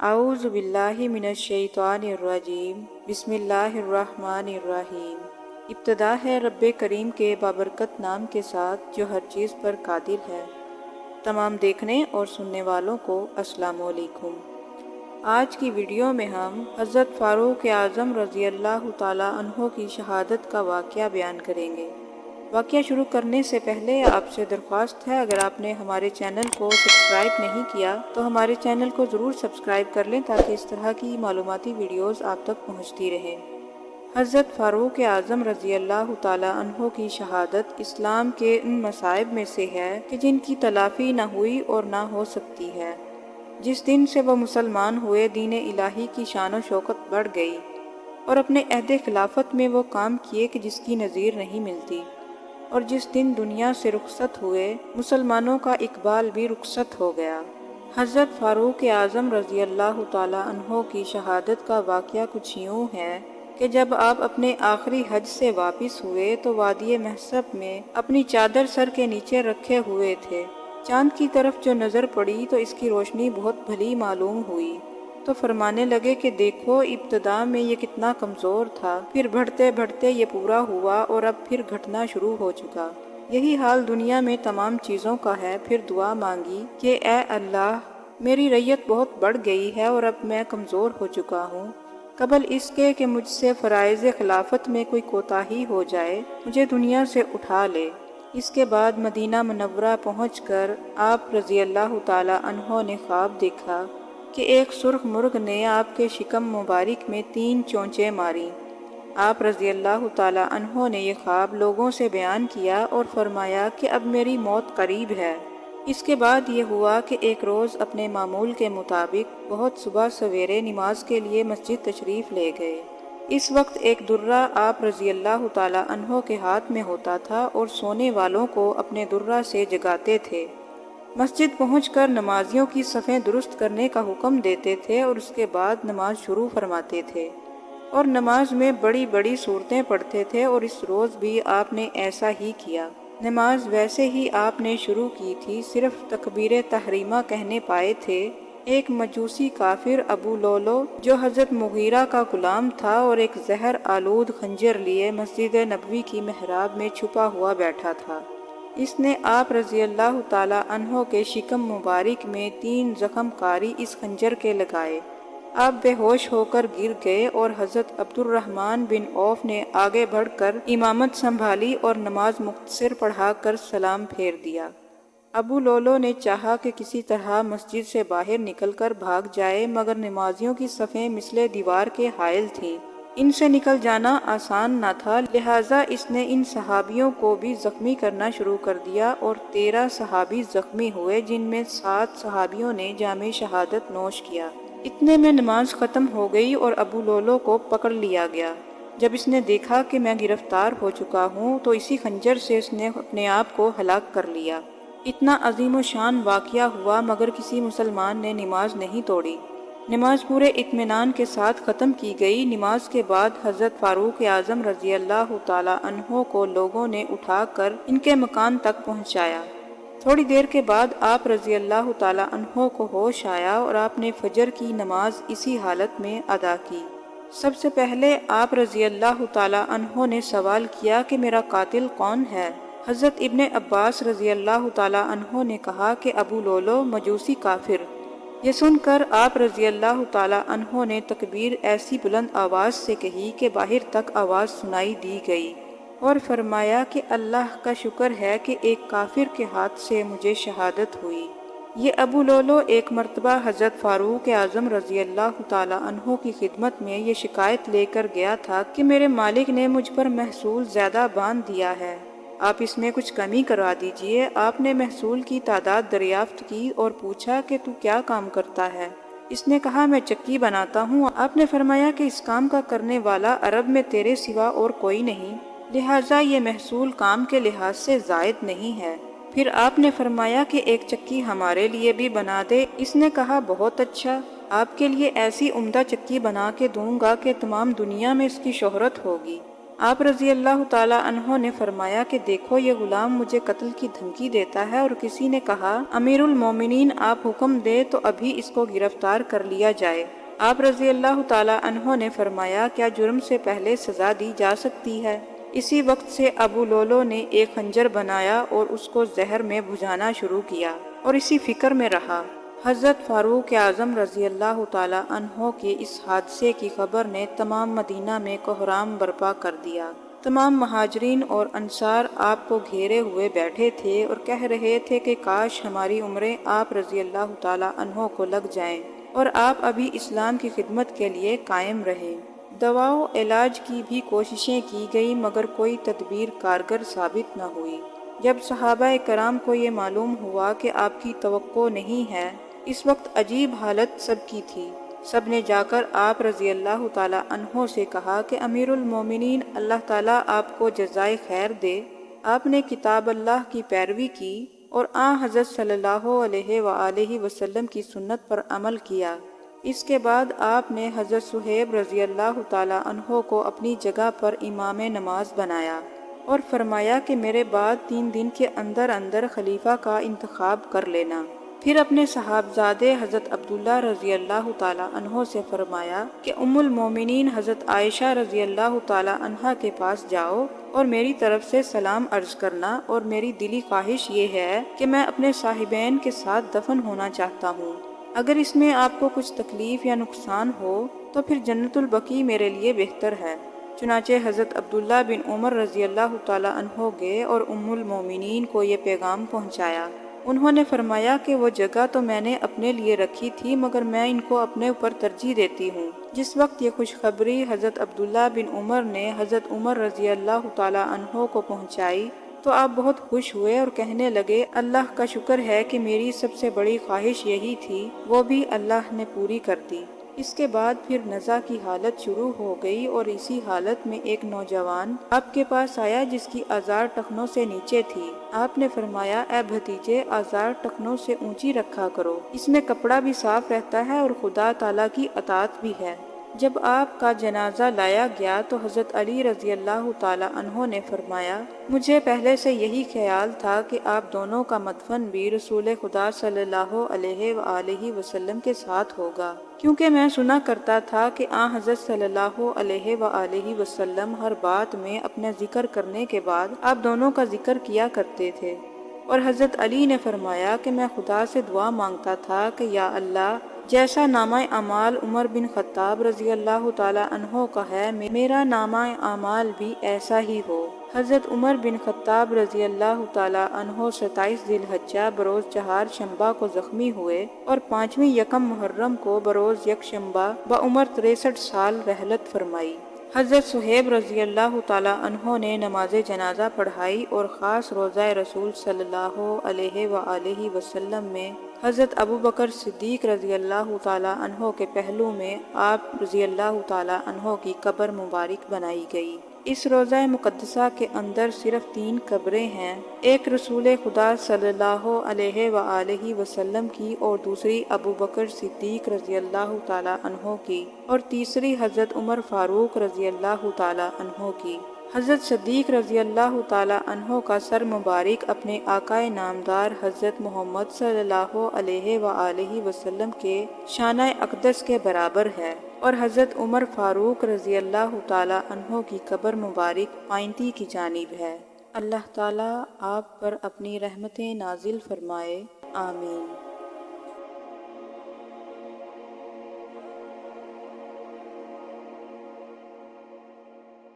اعوذ باللہ من الشیطان الرجیم بسم اللہ الرحمن الرحیم۔ ابتدا ہے رب کریم کے بابرکت نام کے ساتھ جو ہر چیز پر قادر ہے۔ تمام دیکھنے اور سننے والوں کو السلام علیکم۔ آج کی ویڈیو میں ہم حضرت فاروق اعظم رضی اللہ تعالیٰ عنہ کی شہادت کا واقعہ بیان کریں گے۔ واقعہ شروع کرنے سے پہلے آپ سے درخواست ہے، اگر آپ نے ہمارے چینل کو سبسکرائب نہیں کیا تو ہمارے چینل کو ضرور سبسکرائب کر لیں تاکہ اس طرح کی معلوماتی ویڈیوز آپ تک پہنچتی رہیں۔ حضرت فاروق اعظم رضی اللہ تعالیٰ عنہ کی شہادت اسلام کے ان مصائب میں سے ہے کہ جن کی تلافی نہ ہوئی اور نہ ہو سکتی ہے۔ جس دن سے وہ مسلمان ہوئے، دین الہی کی شان و شوکت بڑھ گئی اور اپنے عہد خلافت میں وہ کام کیے کہ جس کی نظیر نہیں ملتی، اور جس دن دنیا سے رخصت ہوئے مسلمانوں کا اقبال بھی رخصت ہو گیا۔ حضرت فاروق اعظم رضی اللہ تعالیٰ عنہ کی شہادت کا واقعہ کچھ یوں ہے کہ جب آپ اپنے آخری حج سے واپس ہوئے تو وادی محصب میں اپنی چادر سر کے نیچے رکھے ہوئے تھے۔ چاند کی طرف جو نظر پڑی تو اس کی روشنی بہت بھلی معلوم ہوئی، تو فرمانے لگے کہ دیکھو، ابتدا میں یہ کتنا کمزور تھا، پھر بڑھتے بڑھتے یہ پورا ہوا اور اب پھر گھٹنا شروع ہو چکا۔ یہی حال دنیا میں تمام چیزوں کا ہے۔ پھر دعا مانگی کہ اے اللہ، میری ریت بہت بڑھ گئی ہے اور اب میں کمزور ہو چکا ہوں۔ قبل اس کے کہ مجھ سے فرائض خلافت میں کوئی کوتاہی ہو جائے، مجھے دنیا سے اٹھا لے۔ اس کے بعد مدینہ منورہ پہنچ کر آپ رضی اللہ تعالیٰ عنہ نے خواب دیکھا کہ ایک سرخ مرغ نے آپ کے شکم مبارک میں 3 چونچیں ماری۔ آپ رضی اللہ تعالیٰ عنہ نے یہ خواب لوگوں سے بیان کیا اور فرمایا کہ اب میری موت قریب ہے۔ اس کے بعد یہ ہوا کہ ایک روز اپنے معمول کے مطابق بہت صبح سویرے نماز کے لیے مسجد تشریف لے گئے۔ اس وقت ایک درہ آپ رضی اللہ تعالیٰ عنہ کے ہاتھ میں ہوتا تھا اور سونے والوں کو اپنے درہ سے جگاتے تھے۔ مسجد پہنچ کر نمازیوں کی صفیں درست کرنے کا حکم دیتے تھے اور اس کے بعد نماز شروع فرماتے تھے اور نماز میں بڑی بڑی سورتیں پڑھتے تھے، اور اس روز بھی آپ نے ایسا ہی کیا۔ نماز ویسے ہی آپ نے شروع کی تھی، صرف تکبیر تحریمہ کہنے پائے تھے۔ ایک مجوسی کافر ابو لولو جو حضرت مغیرہ کا غلام تھا اور ایک زہر آلود خنجر لیے مسجد نبوی کی محراب میں چھپا ہوا بیٹھا تھا۔ اس نے آپ رضی اللہ تعالیٰ عنہ کے شکم مبارک میں 3 زخم کاری اس خنجر کے لگائے۔ آپ بے ہوش ہو کر گر گئے اور حضرت عبد الرحمن بن عوف نے آگے بڑھ کر امامت سنبھالی اور نماز مختصر پڑھا کر سلام پھیر دیا۔ ابو لولو نے چاہا کہ کسی طرح مسجد سے باہر نکل کر بھاگ جائے، مگر نمازیوں کی صفیں مثل دیوار کے حائل تھیں، ان سے نکل جانا آسان نہ تھا، لہٰذا اس نے ان صحابیوں کو بھی زخمی کرنا شروع کر دیا اور 13 صحابی زخمی ہوئے، جن میں 7 صحابیوں نے جام شہادت نوش کیا۔ اتنے میں نماز ختم ہو گئی اور ابو لولو کو پکڑ لیا گیا۔ جب اس نے دیکھا کہ میں گرفتار ہو چکا ہوں تو اسی خنجر سے اس نے اپنے آپ کو ہلاک کر لیا۔ اتنا عظیم و شان واقعہ ہوا مگر کسی مسلمان نے نماز نہیں توڑی۔ نماز پورے اطمینان کے ساتھ ختم کی گئی۔ نماز کے بعد حضرت فاروق اعظم رضی اللہ تعالیٰ عنہ کو لوگوں نے اٹھا کر ان کے مکان تک پہنچایا۔ تھوڑی دیر کے بعد آپ رضی اللہ تعالیٰ عنہ کو ہوش آیا اور آپ نے فجر کی نماز اسی حالت میں ادا کی۔ سب سے پہلے آپ رضی اللہ تعالیٰ عنہ نے سوال کیا کہ میرا قاتل کون ہے؟ حضرت ابن عباس رضی اللہ تعالیٰ عنہ نے کہا کہ ابو لولو، مجوسی کافر۔ یہ سن کر آپ رضی اللہ تعالیٰ عنہ نے تکبیر ایسی بلند آواز سے کہی کہ باہر تک آواز سنائی دی گئی اور فرمایا کہ اللہ کا شکر ہے کہ ایک کافر کے ہاتھ سے مجھے شہادت ہوئی۔ یہ ابو لولو ایک مرتبہ حضرت فاروق اعظم رضی اللہ تعالیٰ عنہ کی خدمت میں یہ شکایت لے کر گیا تھا کہ میرے مالک نے مجھ پر محصول زیادہ باندھ دیا ہے، آپ اس میں کچھ کمی کروا دیجئے۔ آپ نے محصول کی تعداد دریافت کی اور پوچھا کہ تو کیا کام کرتا ہے؟ اس نے کہا میں چکی بناتا ہوں۔ آپ نے فرمایا کہ اس کام کا کرنے والا عرب میں تیرے سوا اور کوئی نہیں، لہٰذا یہ محصول کام کے لحاظ سے زائد نہیں ہے۔ پھر آپ نے فرمایا کہ ایک چکی ہمارے لیے بھی بنا دے۔ اس نے کہا بہت اچھا، آپ کے لیے ایسی عمدہ چکی بنا کے دوں گا کہ تمام دنیا میں اس کی شہرت ہوگی۔ آپ رضی اللہ تعالیٰ عنہ نے فرمایا کہ دیکھو یہ غلام مجھے قتل کی دھمکی دیتا ہے، اور کسی نے کہا امیر المومنین آپ حکم دے تو ابھی اس کو گرفتار کر لیا جائے۔ آپ رضی اللہ تعالیٰ عنہ نے فرمایا کیا جرم سے پہلے سزا دی جا سکتی ہے؟ اسی وقت سے ابو لولو نے ایک خنجر بنایا اور اس کو زہر میں بھجانا شروع کیا اور اسی فکر میں رہا۔ حضرت فاروق اعظم رضی اللہ تعالیٰ عنہ کے اس حادثے کی خبر نے تمام مدینہ میں کوہرام برپا کر دیا۔ تمام مہاجرین اور انصار آپ کو گھیرے ہوئے بیٹھے تھے اور کہہ رہے تھے کہ کاش ہماری عمریں آپ رضی اللہ تعالیٰ عنہ کو لگ جائیں اور آپ ابھی اسلام کی خدمت کے لیے قائم رہے۔ دوا و علاج کی بھی کوششیں کی گئی مگر کوئی تدبیر کارگر ثابت نہ ہوئی۔ جب صحابہ کرام کو یہ معلوم ہوا کہ آپ کی توقع نہیں ہے، اس وقت عجیب حالت سب کی تھی۔ سب نے جا کر آپ رضی اللہ تعالیٰ عنہ سے کہا کہ امیر المومنین اللہ تعالیٰ آپ کو جزائے خیر دے، آپ نے کتاب اللہ کی پیروی کی اور حضرت صلی اللہ علیہ وآلہ وسلم کی سنت پر عمل کیا۔ اس کے بعد آپ نے حضرت صہیب رضی اللہ تعالیٰ عنہ کو اپنی جگہ پر امام نماز بنایا اور فرمایا کہ میرے بعد 3 دن کے اندر اندر خلیفہ کا انتخاب کر لینا۔ پھر اپنے صاحبزادے حضرت عبداللہ رضی اللہ تعالیٰ عنہ سے فرمایا کہ ام المومنین حضرت عائشہ رضی اللہ تعالیٰ عنہ کے پاس جاؤ اور میری طرف سے سلام عرض کرنا، اور میری دلی خواہش یہ ہے کہ میں اپنے صاحبین کے ساتھ دفن ہونا چاہتا ہوں۔ اگر اس میں آپ کو کچھ تکلیف یا نقصان ہو تو پھر جنت البقیع میرے لیے بہتر ہے۔ چنانچہ حضرت عبداللہ بن عمر رضی اللہ تعالیٰ عنہ گئے اور ام المومنین کو یہ پیغام پہنچایا۔ انہوں نے فرمایا کہ وہ جگہ تو میں نے اپنے لیے رکھی تھی مگر میں ان کو اپنے اوپر ترجیح دیتی ہوں۔ جس وقت یہ خوشخبری حضرت عبداللہ بن عمر نے حضرت عمر رضی اللہ تعالیٰ عنہ کو پہنچائی تو آپ بہت خوش ہوئے اور کہنے لگے اللہ کا شکر ہے کہ میری سب سے بڑی خواہش یہی تھی، وہ بھی اللہ نے پوری کر دی۔ اس کے بعد پھر نزع کی حالت شروع ہو گئی اور اسی حالت میں ایک نوجوان آپ کے پاس آیا جس کی آزار ٹخنوں سے نیچے تھی۔ آپ نے فرمایا اے بھتیجے آزار ٹخنوں سے اونچی رکھا کرو، اس میں کپڑا بھی صاف رہتا ہے اور خدا تعالیٰ کی اطاعت بھی ہے۔ جب آپ کا جنازہ لایا گیا تو حضرت علی رضی اللہ تعالیٰ عنہ نے فرمایا مجھے پہلے سے یہی خیال تھا کہ آپ دونوں کا مدفن بھی رسول خدا صلی اللہ علیہ وآلہ وسلم کے ساتھ ہوگا، کیونکہ میں سنا کرتا تھا کہ حضرت صلی اللہ علیہ وآلہ وسلم ہر بات میں اپنا ذکر کرنے کے بعد آپ دونوں کا ذکر کیا کرتے تھے۔ اور حضرت علی نے فرمایا کہ میں خدا سے دعا مانگتا تھا کہ یا اللہ جیسا نامہ اعمال عمر بن خطاب رضی اللہ تعالیٰ عنہ کا ہے میرا نامہ اعمال بھی ایسا ہی ہو۔ حضرت عمر بن خطاب رضی اللہ تعالیٰ عنہ 27 ذی الحجہ بروز 4 شنبہ کو زخمی ہوئے اور 5ویں یکم محرم کو بروز یکشنبہ بعمر 63 سال رحلت فرمائی۔ حضرت صہیب رضی اللہ تعالیٰ عنہ نے نماز جنازہ پڑھائی اور خاص روضہ رسول صلی اللہ علیہ وآلہ وسلم میں حضرت ابوبکر صدیق رضی اللہ تعالیٰ عنہ کے پہلو میں آپ رضی اللہ تعالیٰ عنہ کی قبر مبارک بنائی گئی۔ اس روضہ مقدسہ کے اندر صرف 3 قبریں ہیں، ایک رسول خدا صلی اللہ علیہ وآلہ وسلم کی اور دوسری ابوبکر صدیق رضی اللہ تعالیٰ عنہ کی اور تیسری حضرت عمر فاروق رضی اللہ تعالیٰ عنہ کی۔ حضرت صدیق رضی اللہ تعالیٰ عنہ کا سر مبارک اپنے آقائے نامدار حضرت محمد صلی اللہ علیہ وآلہ وسلم کے شانہ اقدس کے برابر ہے، اور حضرت عمر فاروق رضی اللہ تعالیٰ عنہ کی قبر مبارک پائنتی کی جانب ہے۔ اللہ تعالیٰ آپ پر اپنی رحمتیں نازل فرمائے، آمین۔